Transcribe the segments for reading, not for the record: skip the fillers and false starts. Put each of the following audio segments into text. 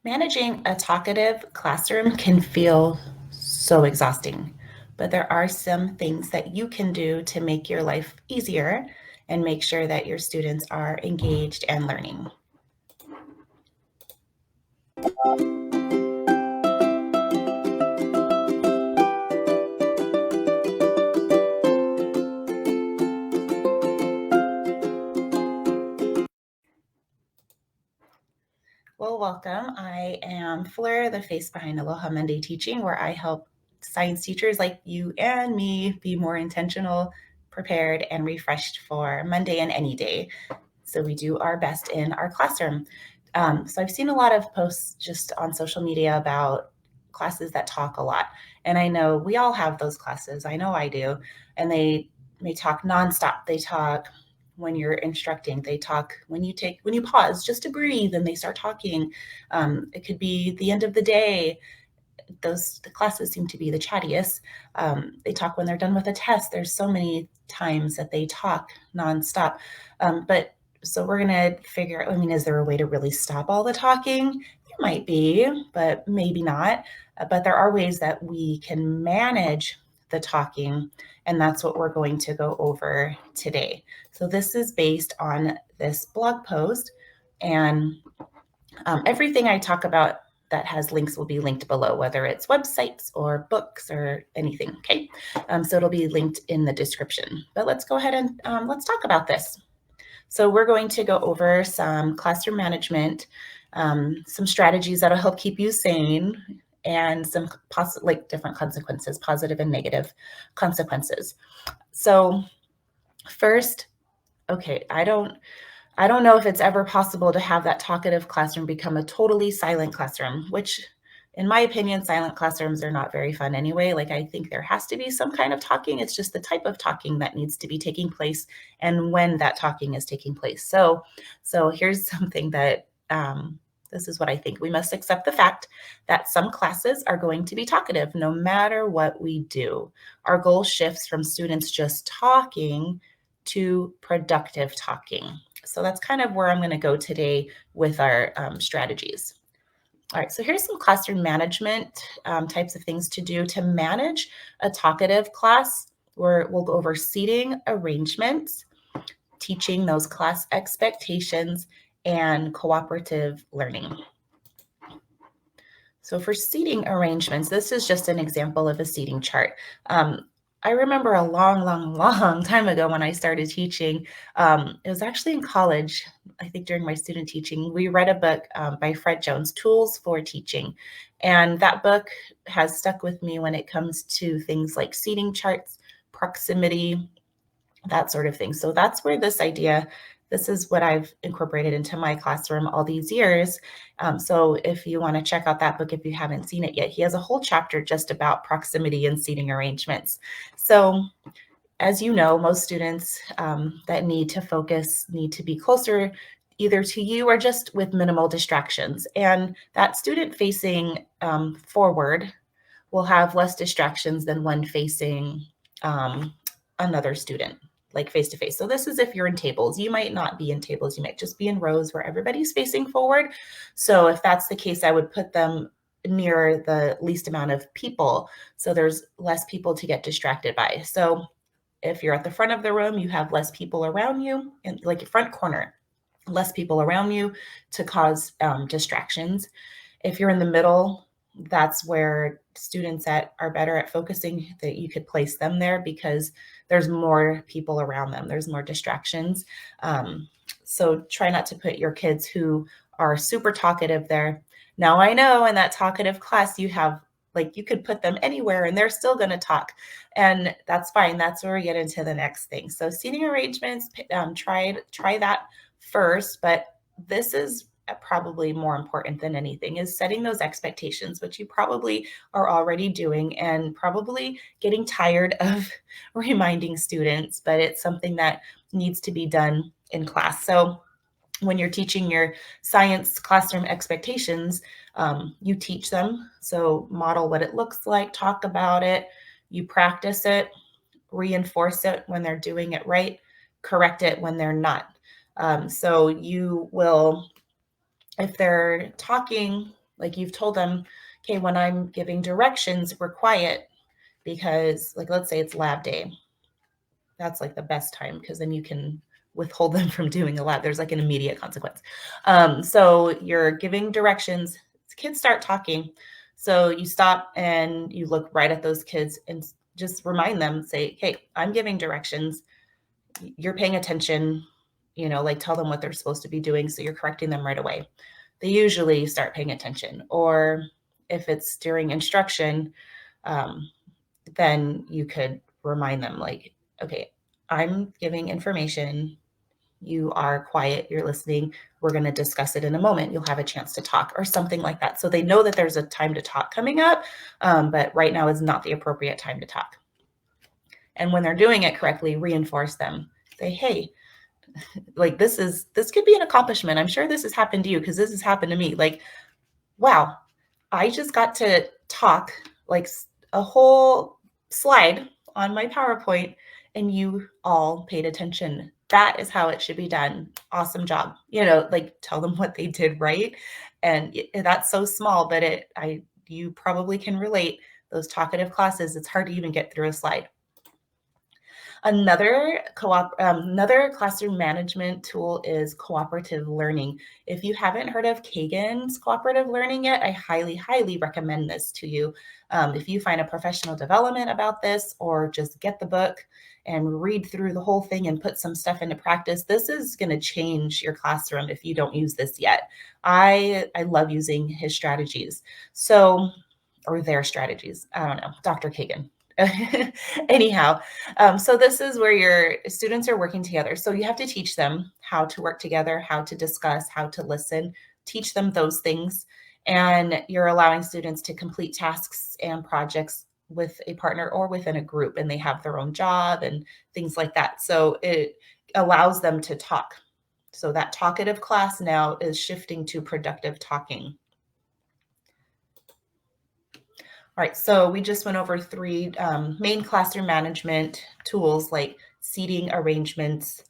Managing a talkative classroom can feel so exhausting, but there are some things that you can do to make your life easier and make sure that your students are engaged and learning. Well, welcome. I am Fleur, the face behind Aloha Monday Teaching, where I help science teachers like you and me be more intentional, prepared, and refreshed for Monday and any day. So we do our best in our classroom. So I've seen a lot of posts just on social media about classes that talk a lot. And I know we all have those classes. I know I do. And they may talk nonstop. They talk when you're instructing. They talk when you pause just to breathe and they start talking. It could be the end of the day. The classes seem to be the chattiest. They talk when they're done with a test. There's so many times that they talk nonstop. But so we're gonna figure out, I mean, is there a way to really stop all the talking? There might be, but maybe not. But there are ways that we can manage the talking, and that's what we're going to go over today. So this is based on this blog post, and everything I talk about that has links will be linked below, whether it's websites or books or anything, okay? So it'll be linked in the description. But let's go ahead and let's talk about this. So we're going to go over some classroom management, some strategies that'll help keep you sane, and some different consequences, positive and negative consequences. So first, okay, I don't know if it's ever possible to have that talkative classroom become a totally silent classroom, which in my opinion, silent classrooms are not very fun anyway. Like, I think there has to be some kind of talking. It's just the type of talking that needs to be taking place and when that talking is taking place. So here's something that this is what I think. We must accept the fact that some classes are going to be talkative no matter what we do. Our goal shifts from students just talking to productive talking. So that's kind of where I'm going to go today with our strategies. All right, so here's some classroom management types of things to do to manage a talkative class, where we'll go over seating arrangements, teaching those class expectations, and cooperative learning. So for seating arrangements, this is just an example of a seating chart. I remember a long time ago when I started teaching, it was actually in college, I think during my student teaching, we read a book by Fred Jones, Tools for Teaching. And that book has stuck with me when it comes to things like seating charts, proximity, that sort of thing. So that's where this is what I've incorporated into my classroom all these years. So if you want to check out that book, if you haven't seen it yet, he has a whole chapter just about proximity and seating arrangements. So as you know, most students that need to focus need to be closer either to you or just with minimal distractions. And that student facing forward will have less distractions than one facing another student, like face to face. So this is if you're in tables. You might not be in tables. You might just be in rows where everybody's facing forward. So if that's the case, I would put them near the least amount of people, so there's less people to get distracted by. So if you're at the front of the room, you have less people around you, and like your front corner, less people around you to cause distractions. If you're in the middle, that's where students that are better at focusing, that you could place them there because there's more people around them. There's more distractions. So try not to put your kids who are super talkative there. Now I know in that talkative class you have, like, you could put them anywhere and they're still going to talk, and that's fine. That's where we get into the next thing. So seating arrangements, try that first, but this is probably more important than anything, is setting those expectations, which you probably are already doing and probably getting tired of reminding students, but it's something that needs to be done in class. So when you're teaching your science classroom expectations, you teach them. So model what it looks like, talk about it, you practice it, reinforce it when they're doing it right, correct it when they're not. So you will, if they're talking Like you've told them, okay, when I'm giving directions, we're quiet because, like, let's say it's lab day. That's like the best time because then you can withhold them from doing a lab. There's like an immediate consequence. So you're giving directions, kids start talking. So you stop and you look right at those kids and just remind them, say, hey, I'm giving directions. You're paying attention, like tell them what they're supposed to be doing. So you're correcting them right away. They usually start paying attention. Or if it's during instruction, um, then you could remind them, like, okay, I'm giving information. You are quiet, you're listening. We're going to discuss it in a moment. You'll have a chance to talk, or something like that. So they know that there's a time to talk coming up, but right now is not the appropriate time to talk. And when they're doing it correctly, reinforce them. Say, hey, like this could be an accomplishment. I'm sure this has happened to you because this has happened to me. Like, wow, I just got to talk like a whole slide on my PowerPoint and you all paid attention. That is how it should be done. Awesome job. Like tell them what they did right. And that's so small, but you probably can relate. Those talkative classes, it's hard to even get through a slide. Another classroom management tool is cooperative learning. If you haven't heard of Kagan's cooperative learning yet, I highly, highly recommend this to you. If you find a professional development about this, or just get the book and read through the whole thing and put some stuff into practice, this is going to change your classroom if you don't use this yet. I love using his strategies. Or their strategies. I don't know, Dr. Kagan. Anyhow, so this is where your students are working together. So you have to teach them how to work together, how to discuss, how to listen, teach them those things. And you're allowing students to complete tasks and projects with a partner or within a group, and they have their own job and things like that. So it allows them to talk. So that talkative class now is shifting to productive talking. All right, so we just went over three main classroom management tools, like seating arrangements.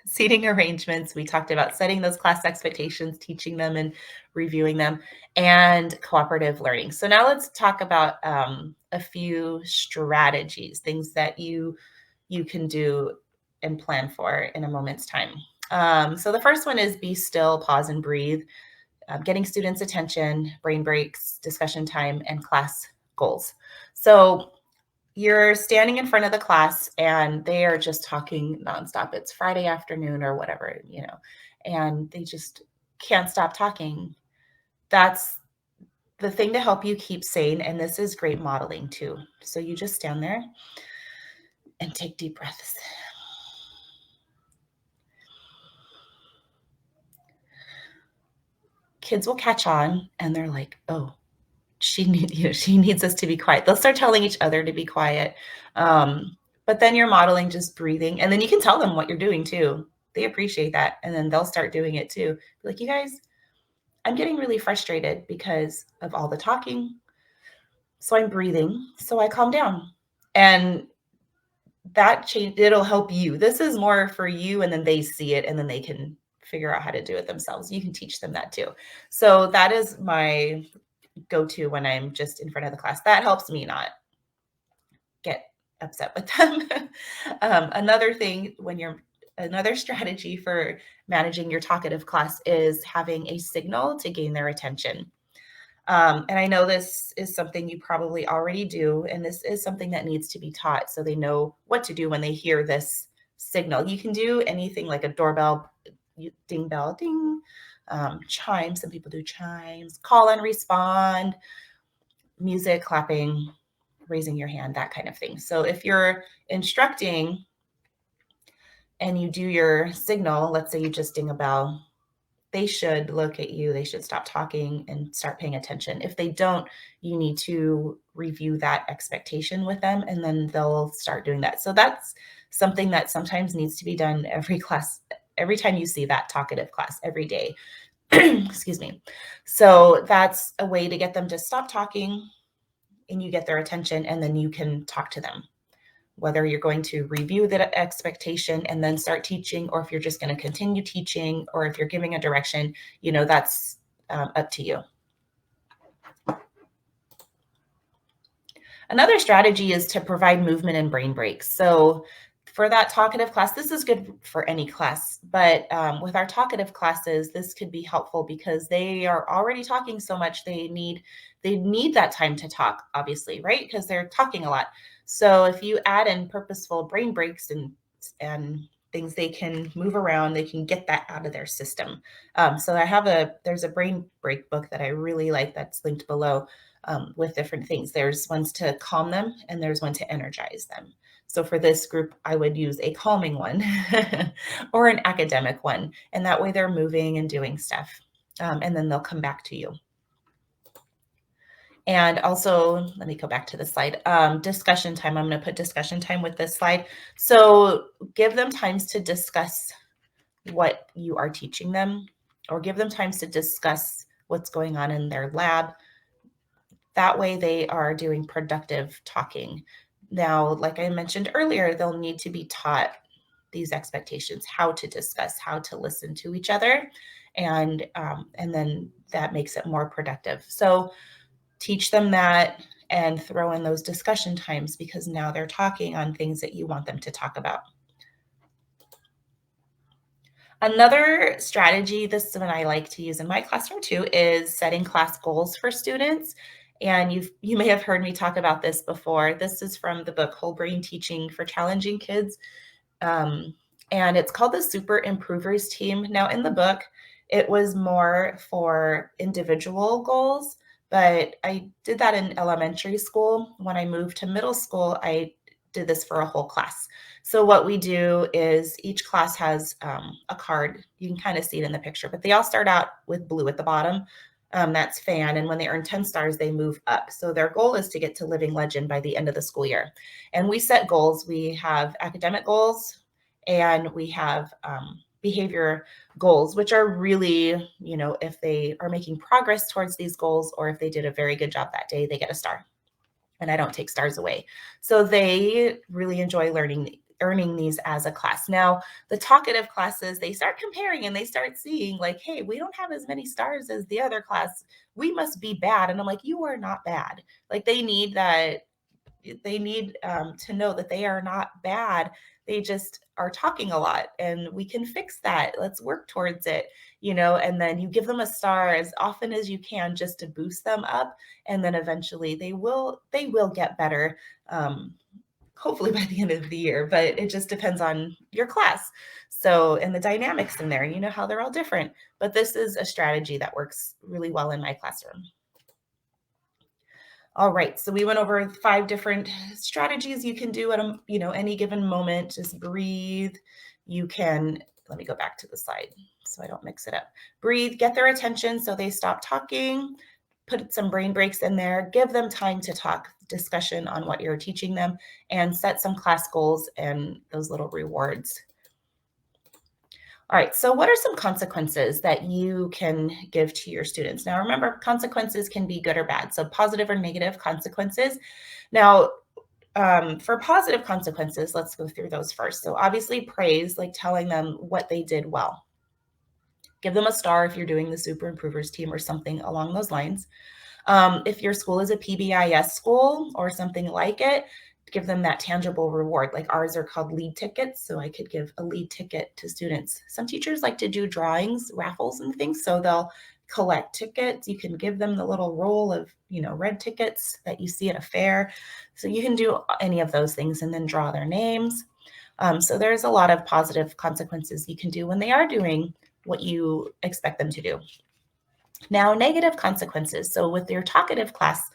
Seating arrangements, we talked about setting those class expectations, teaching them and reviewing them, and cooperative learning. So now let's talk about a few strategies, things that you can do and plan for in a moment's time. So the first one is be still, pause, and breathe. Getting students' attention, brain breaks, discussion time, and class goals. So you're standing in front of the class and they are just talking nonstop. It's Friday afternoon or whatever, and they just can't stop talking. That's the thing to help you keep sane. And this is great modeling too. So you just stand there and take deep breaths. Kids will catch on and they're like, oh, she needs us to be quiet. They'll start telling each other to be quiet. But then you're modeling just breathing, and then you can tell them what you're doing too. They appreciate that. And then they'll start doing it too. Like, you guys, I'm getting really frustrated because of all the talking. So I'm breathing. So I calm down. And that change, it'll help you. This is more for you, and then they see it and then they can figure out how to do it themselves. You can teach them that too. So that is my go-to when I'm just in front of the class. That helps me not get upset with them. Another strategy for managing your talkative class is having a signal to gain their attention. And I know this is something you probably already do, and this is something that needs to be taught so they know what to do when they hear this signal. You can do anything like a doorbell, ding bell, ding, chimes. Some people do chimes, call and respond, music, clapping, raising your hand, that kind of thing. So if you're instructing and you do your signal, let's say you just ding a bell, they should look at you, they should stop talking and start paying attention. If they don't, you need to review that expectation with them, and then they'll start doing that. So that's something that sometimes needs to be done every class, every time you see that talkative class, every day. Excuse me. So that's a way to get them to stop talking, and you get their attention, and then you can talk to them. Whether you're going to review that expectation and then start teaching, or if you're just going to continue teaching, or if you're giving a direction, that's up to you. Another strategy is to provide movement and brain breaks. So for that talkative class, this is good for any class, but with our talkative classes, this could be helpful because they are already talking so much. They need that time to talk, obviously, right? Because they're talking a lot. So if you add in purposeful brain breaks and things, they can move around, they can get that out of their system. So there's a brain break book that I really like that's linked below, with different things. There's ones to calm them and there's one to energize them. So for this group, I would use a calming one or an academic one. And that way they're moving and doing stuff. And then they'll come back to you. And also, let me go back to the slide. Discussion time. I'm going to put discussion time with this slide. So give them times to discuss what you are teaching them, or give them times to discuss what's going on in their lab. That way they are doing productive talking. Now, like I mentioned earlier, they'll need to be taught these expectations, how to discuss, how to listen to each other, and then that makes it more productive. So teach them that and throw in those discussion times, because now they're talking on things that you want them to talk about. Another strategy, this is one I like to use in my classroom too, is setting class goals for students. And you may have heard me talk about this before. This is from the book Whole Brain Teaching for Challenging Kids. And it's called the Super Improvers Team. Now, in the book, it was more for individual goals, but I did that in elementary school. When I moved to middle school, I did this for a whole class. So what we do is each class has a card. You can kind of see it in the picture, but they all start out with blue at the bottom. That's FAN. And when they earn 10 stars, they move up. So their goal is to get to Living Legend by the end of the school year. And we set goals. We have academic goals and we have behavior goals, which are really, if they are making progress towards these goals, or if they did a very good job that day, they get a star. And I don't take stars away. So they really enjoy earning these as a class. Now, the talkative classes, they start comparing and they start seeing like, hey, we don't have as many stars as the other class. We must be bad. And I'm like, you are not bad. Like they need to know that they are not bad. They just are talking a lot and we can fix that. Let's work towards it, and then you give them a star as often as you can just to boost them up. And then eventually they will get better. Hopefully by the end of the year, but it just depends on your class. So, and the dynamics in there, how they're all different, but this is a strategy that works really well in my classroom. All right, so we went over 5 different strategies you can do at any given moment. Just breathe. You can, let me go back to the slide so I don't mix it up. Breathe, get their attention so they stop talking, put some brain breaks in there, give them time to talk, discussion on what you're teaching them, and set some class goals and those little rewards. All right, so what are some consequences that you can give to your students? Now, remember, consequences can be good or bad, so positive or negative consequences. Now, for positive consequences, let's go through those first. So obviously praise, like telling them what they did well. Give them a star if you're doing the Super Improvers team or something along those lines. If your school is a PBIS school or something like it, give them that tangible reward. Like ours are called lead tickets. So I could give a lead ticket to students. Some teachers like to do drawings, raffles and things. So they'll collect tickets. You can give them the little roll of, red tickets that you see at a fair. So you can do any of those things and then draw their names. So there's a lot of positive consequences you can do when they are doing what you expect them to do. Now, negative consequences. So with your talkative class,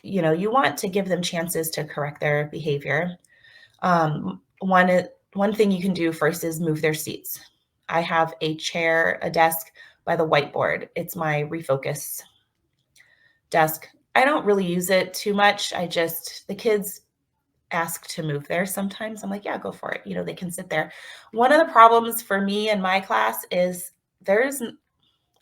you want to give them chances to correct their behavior. One thing you can do first is move their seats. I have a desk by the whiteboard. It's my refocus desk. I don't really use it too much. The kids ask to move there sometimes. I'm like, yeah, go for it. They can sit there. One of the problems for me in my class is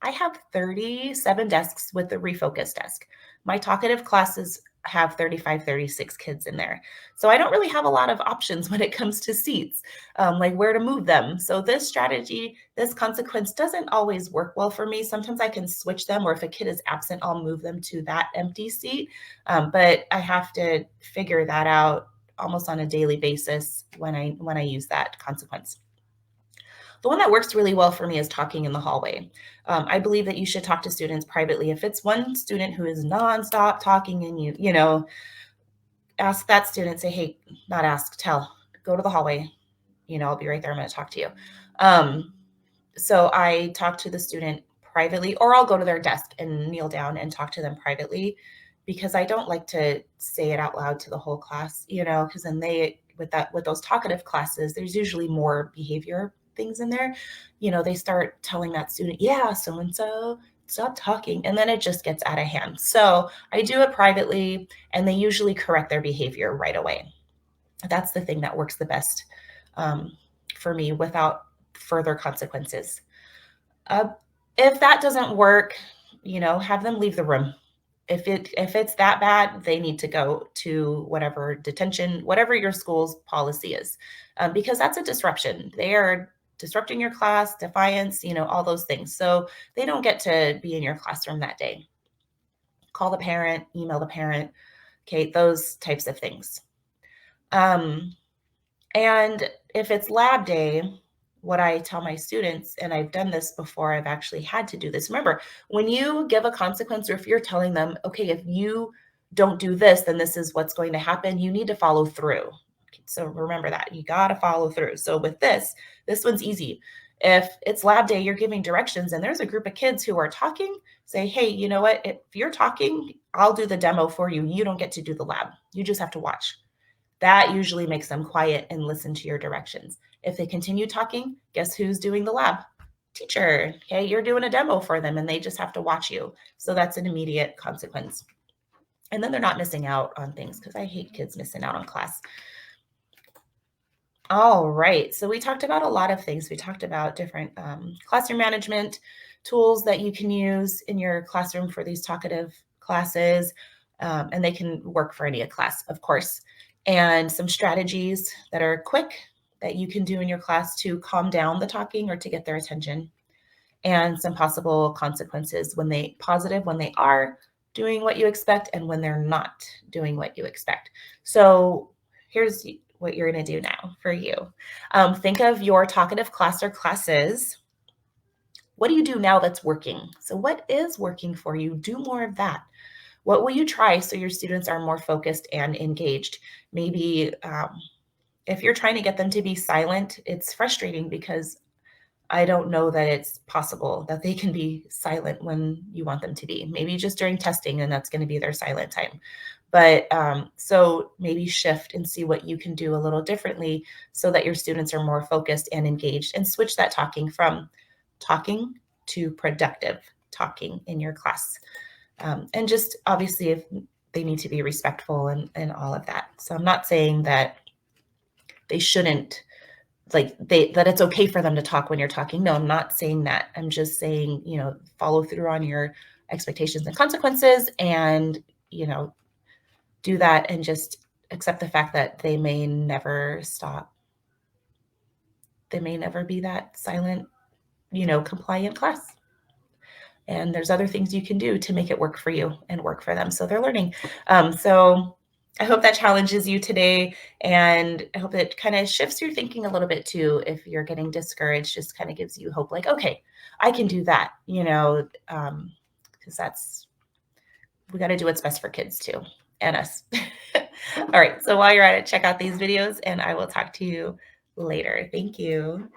I have 37 desks with the refocus desk. My talkative class is have 35, 36 kids in there. So I don't really have a lot of options when it comes to seats, like where to move them. So this strategy, this consequence doesn't always work well for me. Sometimes I can switch them, or if a kid is absent, I'll move them to that empty seat. But I have to figure that out almost on a daily basis when I use that consequence. The one that works really well for me is talking in the hallway. I believe that you should talk to students privately. If it's one student who is nonstop talking and ask that student, say, hey, not ask, tell, go to the hallway. I'll be right there. I'm going to talk to you. Um, so I talk to the student privately, or I'll go to their desk and kneel down and talk to them privately, because I don't like to say it out loud to the whole class, because then with those talkative classes, there's usually more behavior things in there. They start telling that student, yeah, so and so, stop talking, and then it just gets out of hand. So I do it privately, and they usually correct their behavior right away. That's the thing that works the best um, for me without further consequences. Uh, if that doesn't work, have them leave the room. If it's that bad, they need to go to whatever detention, whatever your school's policy is, because that's a disruption. They are disrupting your class, defiance, all those things. So they don't get to be in your classroom that day. Call the parent, email the parent, okay, those types of things. And if it's lab day, what I tell my students, and I've done this before, I've actually had to do this. Remember, when you give a consequence, or if you're telling them, okay, if you don't do this, then this is what's going to happen, you need to follow through. So remember that you got to follow through. So with this one's easy. If it's lab day, you're giving directions and there's a group of kids who are talking, say, hey, you know what? If you're talking, I'll do the demo for you. You don't get to do the lab. You just have to watch. That usually makes them quiet and listen to your directions. If they continue talking, guess who's doing the lab? Teacher. Okay, you're doing a demo for them and they just have to watch you. So that's an immediate consequence. And then they're not missing out on things, because I hate kids missing out on class. All right. So we talked about a lot of things. We talked about different classroom management tools that you can use in your classroom for these talkative classes. And they can work for any class, of course. And some strategies that are quick that you can do in your class to calm down the talking or to get their attention. And some possible consequences when they are doing what you expect and when they're not doing what you expect. So here's what you're going to do now for you. Think of your talkative class or classes. What do you do now that's working? So what is working for you? Do more of that. What will you try so your students are more focused and engaged? Maybe if you're trying to get them to be silent, it's frustrating because I don't know that it's possible that they can be silent when you want them to be. Maybe just during testing, and that's going to be their silent time. But so maybe shift and see what you can do a little differently so that your students are more focused and engaged, and switch that talking from talking to productive talking in your class. And just obviously, if they need to be respectful and all of that. So I'm not saying that they shouldn't, that it's okay for them to talk when you're talking. No, I'm not saying that. I'm just saying, follow through on your expectations and consequences, and, do that, and just accept the fact that they may never stop. They may never be that silent, compliant class. And there's other things you can do to make it work for you and work for them. So they're learning. So I hope that challenges you today, and I hope it kind of shifts your thinking a little bit too. If you're getting discouraged, just kind of gives you hope, like, okay, I can do that, because we got to do what's best for kids too, and us. All right. So while you're at it, check out these videos, and I will talk to you later. Thank you.